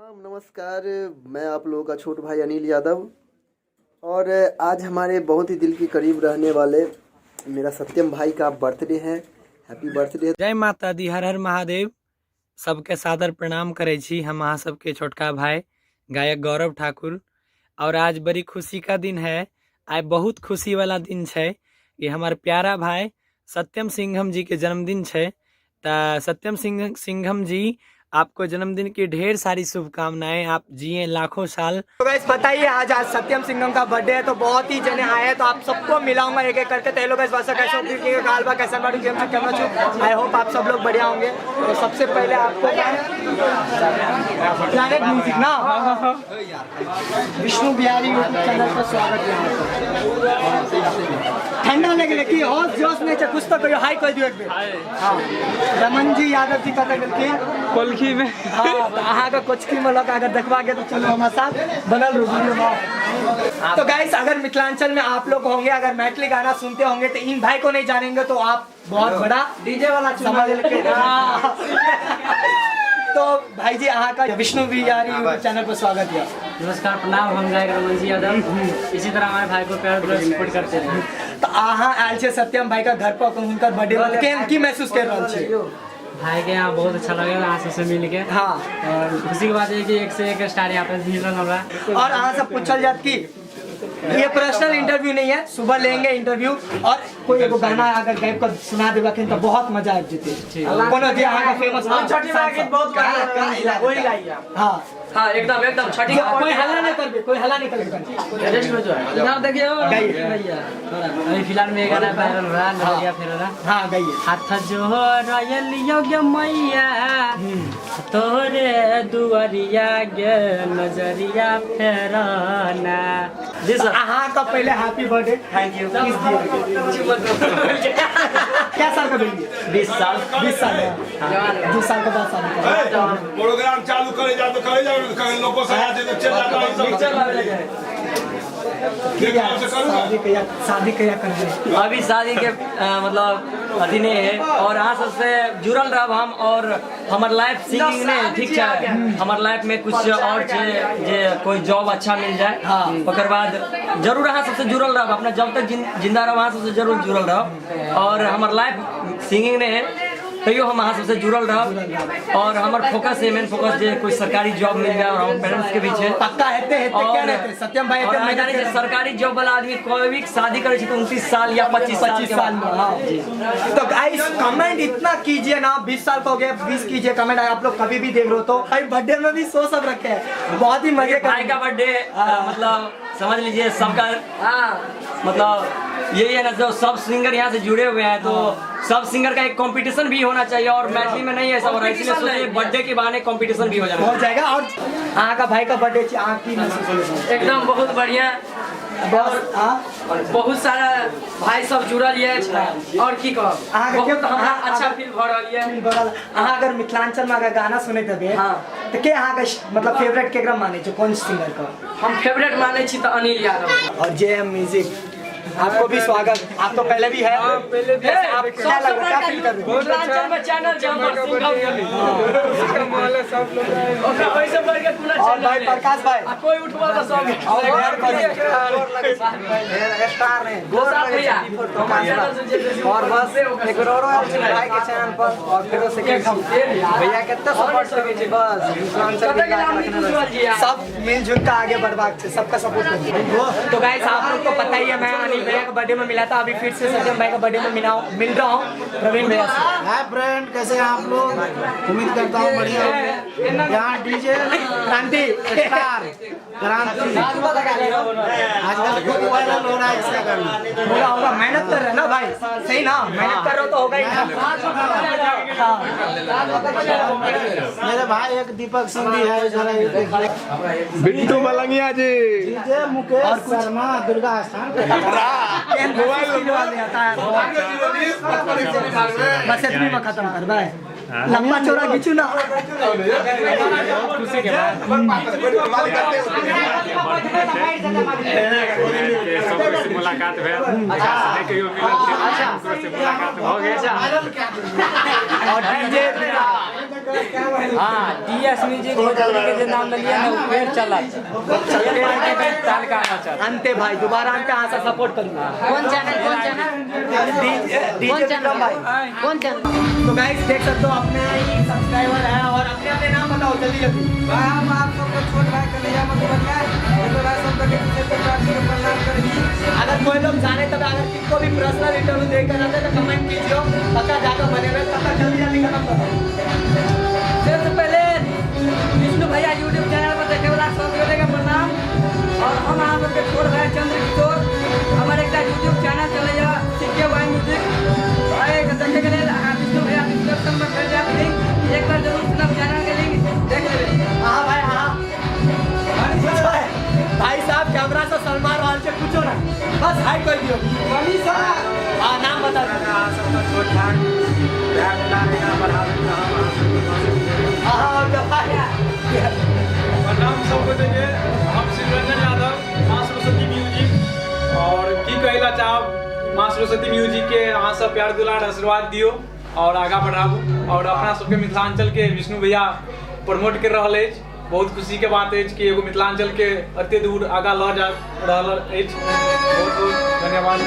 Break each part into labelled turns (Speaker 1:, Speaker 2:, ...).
Speaker 1: प्रणाम नमस्कार। मैं आप लोगों का छोट भाई अनिल यादव और आज हमारे बहुत ही दिल के करीब रहने वाले मेरा सत्यम भाई का बर्थडे है। Happy birthday.
Speaker 2: जय माता दी, हर हर महादेव। सबके सादर प्रणाम करे छी हम अहाँ सबके छोटका भाई गायक गौरव ठाकुर। और आज बड़ी खुशी का दिन है। आज बहुत खुशी वाला दिन है। ये हमारे प्यारा भाई सत्यम सिंघम जी के जन्मदिन है। सत्यम सिंघम जी, आपको जन्मदिन की ढेर सारी शुभकामनाएं। आप जिए लाखों साल।
Speaker 3: तो गाइस बताइए, आज सत्यम सिंघम का बर्थडे है तो बहुत ही जने आए हैं, तो आप सबको मिलाऊंगा एक एक करके। हेलो गाइस, कैसे आई होप आप सब लोग बढ़िया होंगे। तो सबसे पहले आपको प्लैनेट म्यूजिक ना विष्णु बिहारी यूट्यूब चैनल पर स्वागत है। ठंडा लगे लेकिन होश जोश में कुछ तो कोई हाई कोई दियो एक बेर। हां, रमन जी यादव जी कत गेलखिन कोलखी में। हां, तो अहाँ का कोचकी में लगा अगर देखवा के तो चलो हमारे साथ बनल रहो। तो गाइस, अगर मिथिलांचल में आप लोग होंगे, अगर मैथिली गाना सुनते होंगे तो इन भाई को नहीं जानेंगे तो आप बहुत बड़ा डीजे वाला समझ लेके। तो भाई जी, अहाँ का विष्णु बिहारी यूट्यूब चैनल पर स्वागत है।
Speaker 2: नमस्कार, प्रणाम। हम गायक रमन जी यादव। इसी तरह हमारे भाई को प्यार पूरा सपोर्ट करते रहे।
Speaker 3: तो अहाँ आयल छे सत्यम भाई का घर पर, उनका बर्थडे की महसूस कर रहा छे?
Speaker 2: भाई के यहाँ बहुत अच्छा लगे अहाँ सबसे मिल के।
Speaker 3: हाँ,
Speaker 2: और खुशी की बात है कि एक से एक स्टार यहाँ पे मिल रहा है।
Speaker 3: और अहाँ सब पूछल जात की ये पर्सनल इंटरव्यू नहीं है, सुबह लेंगे इंटरव्यू और कोई एगो गाना अगर गायब कर सुना देबा के तो बहुत मजा आ जेते। कोनो जे अहाँ का फेमस छठी माई के बहुत गाना वही गाइए। हां हां, एकदम एकदम छठी। कोई हल्ला नहीं करबे, कोई हल्ला नहीं करबे। रेस्ट में जो है इधर देखिए भैया। अभी फिलहाल में गाना वायरल हो रहा है, नजरिया फेर रहा। हां, गाइए। हाथ जोड़यल योग्य मैया तोरे दुआरिया गे नजरिया फेरना। जी सर, अहाँ का पहले हैप्पी बर्थडे। Thank you. क्या साल का बेबी? 20 साल। 20 साल है। 2 साल का 10 साल का
Speaker 4: प्रोग्राम चालू करे जा तो करे जा लोगों से आते तो चल जाता है।
Speaker 3: शादी कया कर
Speaker 2: अभी शादी के मतलब अथी नहीं है। और अहाँ सबसे जुड़ल रहब हम। और हमार लाइफ सिंगिंग ने ठीक है, हमार लाइफ में कुछ और जे कोई जॉब अच्छा मिल जाए। ओकर बाद जरूर अहाँ सबसे जुड़ल रहब। अपना जब तक जिंदा रहब अहाँ सबसे जरूर जुड़ल रहब। और हमार लाइफ सिंगिंग ने है तैयो हम अहाँ सबसे जुड़ल रहब। और हमार फोकस है, मेन फोकस जे कोई सरकारी जॉब मिल जाए। और हम पेरेंट्स के पीछे
Speaker 3: पक्का हेते क्या रहते सत्यम भाई
Speaker 2: और मैदान जे सरकारी जॉब वाला आदमी कोई भी शादी करे तो 29 साल या 25 साल में।
Speaker 3: तो गाइस, कमेंट इतना कीजिए ना, 20 साल का हो गया 20 कीजिए कमेंट। आप लोग कभी भी देख रहे हो तो भाई बर्थडे में भी सो सब रखे हैं, बहुत ही मजे
Speaker 2: भाई का बर्थडे मतलब समझ लीजिए सबका। मतलब यही है ना, जो सब सिंगर यहाँ से जुड़े हुए हैं तो सब सिंगर का एक कंपटीशन भी होना चाहिए। और मैथिली में नहीं ऐसा हो रहा है, इसलिए सोचिए बर्थडे के बहाने कंपटीशन भी हो
Speaker 3: जाएगा। और अहाँ का भाई का बर्थडे
Speaker 2: एकदम बहुत बढ़िया। बहुत सारा भाई सब जुड़ल है। और की कहब, अच्छा फील भ रहा है।
Speaker 3: अहाँ अगर मिथिलांचल में अगर गाना सुने देबे तो के अहाँ का मतलब फेवरेट केकरा माने छो, कौन सिंगर का?
Speaker 2: हम फेवरेट माने छी तो अनिल यादव।
Speaker 3: और जेएम म्यूजिक, आपको भी स्वागत। आप तो पहले भी है।
Speaker 2: पहले भी
Speaker 3: आप क्या लग रहा है, क्या फील कर रहे हो?
Speaker 2: मिथिलांचल में चैनल जहां पर सिंगल इसका माल है सब लोग। ओके, वैसे बढ़ के पूरा
Speaker 3: और भाई प्रकाश भाई
Speaker 2: कोई उठवा तो सब
Speaker 3: और स्टार ने गोर भैया। और बस एक रोरो भाई के चैनल पर और फिर से भैया कितना सपोर्ट करे छी। बस मिथिलांचल सब मिलजुल के आगे बढ़बाक छै, सबका सपोर्ट करिए। तो गाइस, आप लोग को पता ही है, मैं अनिल भैया का बर्थडे में मिला था, अभी फिर से सत्यम भाई का बर्थडे में मिल रहा हूँ प्रवीण भैया से।
Speaker 5: हाय फ्रेंड, कैसे हैं आप लोग? उम्मीद करता हूँ बढ़िया होंगे। यहाँ डीजे
Speaker 3: क्रांति
Speaker 5: स्टार क्रांति आजकल खूब वायरल हो रहा है इसका गाना।
Speaker 3: पूरा होगा, मेहनत कर रहे हैं ना भाई, सही ना? मेहनत कर रहे हो तो होगा ही ना।
Speaker 5: मेरे भाई एक दीपक सिंह भी है, जरा ये देखिए।
Speaker 4: बिट्टू मलंगिया जी,
Speaker 5: डीजे मुकेश शर्मा, दुर्गा स्थान।
Speaker 3: बस इतनी में खत्म कर भाई। लंबा चौड़ा खींचू ना
Speaker 6: खुशी के बाद सबसे मुलाकात भेल कहियो मिलल से मुलाकात हो गया
Speaker 2: और डीजे हाँ DS म्यूजिक भोजपुरी के जो नाम लिया ना वो फिर चला ताल का आना चाहता
Speaker 3: अंते भाई दोबारा अंते यहाँ से सपोर्ट करूंगा
Speaker 7: कौन चैनल
Speaker 3: डीजे विक्रम भाई
Speaker 7: कौन चैनल
Speaker 3: तो गाइस देख सकते हो अपने ही सब्सक्राइबर है और अपने अपने नाम बताओ जल्दी जल्दी
Speaker 5: हम आप सबको छोट भाई कन्हैया मधुबनिया सबको प्रणाम करेंगे।
Speaker 3: अगर कोई लोग जाने तब अगर किसको भी पर्सनल इंटरव्यू देकर आते तो कमेंट कीजिए पता जाकर बने हुए तब तक जल्दी जल्दी खत्म करो।
Speaker 2: सबसे पहले विष्णु भैया यूट्यूब चैनल पर देखे वाला सब जोड़े का प्रणाम और हम यहाँ सबके छोड़ रहे चंद्र किशोर हमारे एक यूट्यूब चैनल चले जा सीखे वाई म्यूजिक देखे के लिए विष्णु भैया डिस्क्रिप्शन में मिल जाए लिंक एक बार जरूर सुनब चैनल के लिंक देख लेंगे।
Speaker 3: हाँ भाई हाँ भाई साहब कैमरा से सलमान वाल से पूछो ना बस हाई कोई भी हो हाँ नाम बता दो
Speaker 6: नाम सबको देंगे हम शिवरंजन यादव माँ सरस्वती म्यूजिक और की कहला चाहब माँ सरस्वती म्यूजिक के अहाँ सब प्यार दुलार आशीर्वाद दियो और आगा बढ़ाबू और अपना सबके मिथिलांचल के विष्णु भैया प्रमोट कर रहा है बहुत खुशी के बात है कि एगो मिथिलांचल के अत्य दूर आगा ल जा रहा है बहुत बहुत धन्यवाद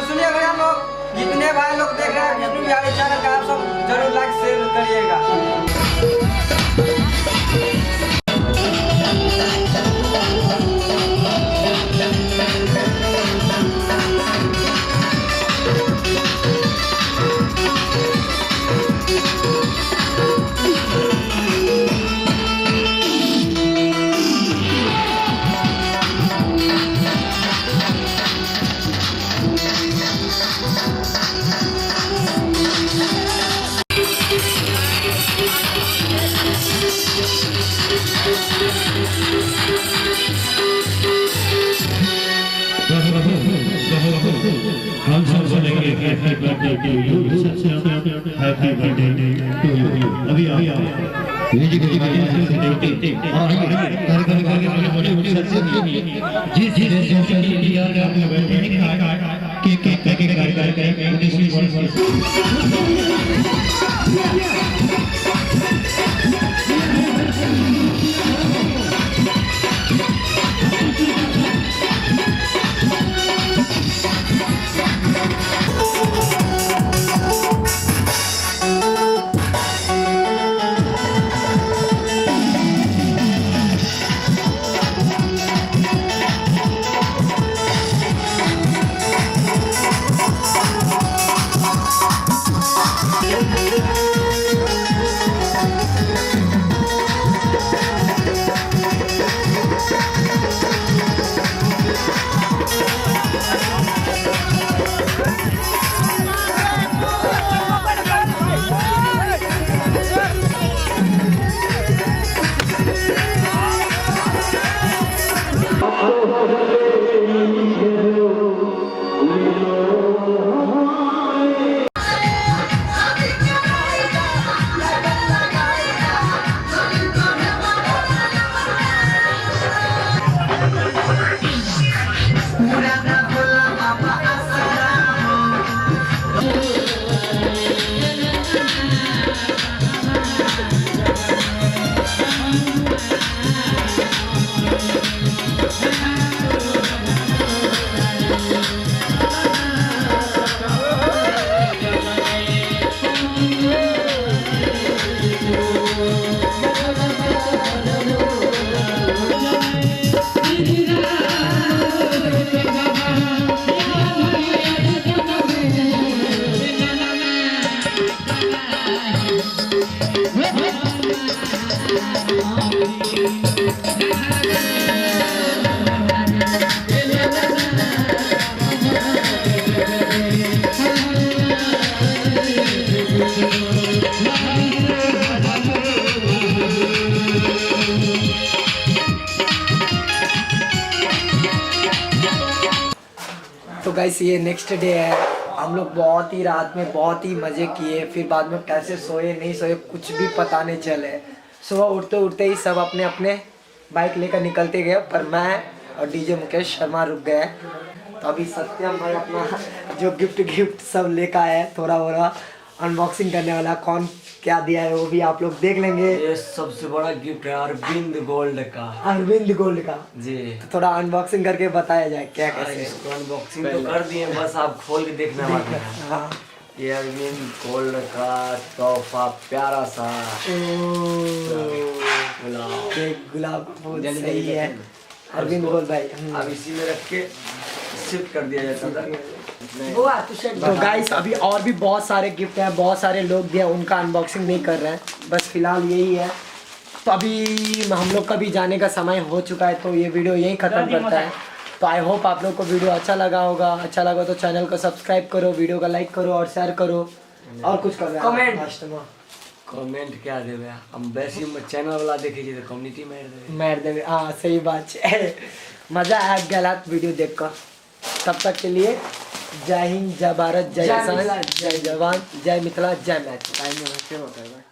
Speaker 5: सुनिए भैया लोग जितने भाई लोग देख रहे हैं विष्णु बिहारी चैनल का आप सब जरूर लाइक शेयर करिएगा।
Speaker 8: हम सब बोलेंगे happy birthday to you happy birthday to you अभी म्यूजिक जी जी इंडिया में आपने बैठे
Speaker 3: तो गाइस ये नेक्स्ट डे है हम लोग बहुत ही रात में बहुत ही मज़े किए, फिर बाद में कैसे सोए नहीं सोए कुछ भी पता नहीं चले। सुबह उठते उठते ही सब अपने अपने बाइक लेकर निकलते गए, पर मैं और डीजे मुकेश शर्मा रुक गए। तो अभी सत्यम भाई अपना जो गिफ्ट सब लेकर आए, थोड़ा थोड़ा अनबॉक्सिंग करने वाला, कौन क्या दिया है वो भी आप लोग देख लेंगे।
Speaker 2: ये सबसे बड़ा गिफ्ट है अरविंद गोल्ड का।
Speaker 3: अरविंद गोल्ड का
Speaker 2: जी।
Speaker 3: तो थोड़ा अनबॉक्सिंग करके बताया जाए क्या कैसे।
Speaker 2: इसको अनबॉक्सिंग तो कर दिए, बस आप खोल के देखने वाले हैं।
Speaker 3: हाँ
Speaker 2: ये अरविंद गोल्ड का तोहफा प्यारा सा
Speaker 3: गुलाब फूल सही है अरविंद गोल्ड भाई।
Speaker 2: अब इसी में रख के शिफ्ट कर दिया जाता था।
Speaker 3: तो गाइस अभी और भी बहुत सारे गिफ्ट हैं, बहुत सारे लोग भी हैं, उनका अनबॉक्सिंग नहीं कर रहे हैं, बस फिलहाल यही है। तो अभी हम लोग का भी जाने का समय हो चुका है, तो ये वीडियो यहीं ख़त्म करता है। तो आई होप आप लोग को वीडियो अच्छा लगा होगा। अच्छा लगा तो चैनल को सब्सक्राइब करो, वीडियो को लाइक करो और शेयर करो और कुछ करो,
Speaker 2: कमेंट क्या देवे हम वैसे चैनल वाला देखे तो कम्युनिटी
Speaker 3: मार देवे। हाँ सही बात है। मज़ा आया गया वीडियो देख कर। तब तक के लिए जय हिंद, जय भारत, जय किसान, जय जवान, जय मिथिला, जय मैथिली।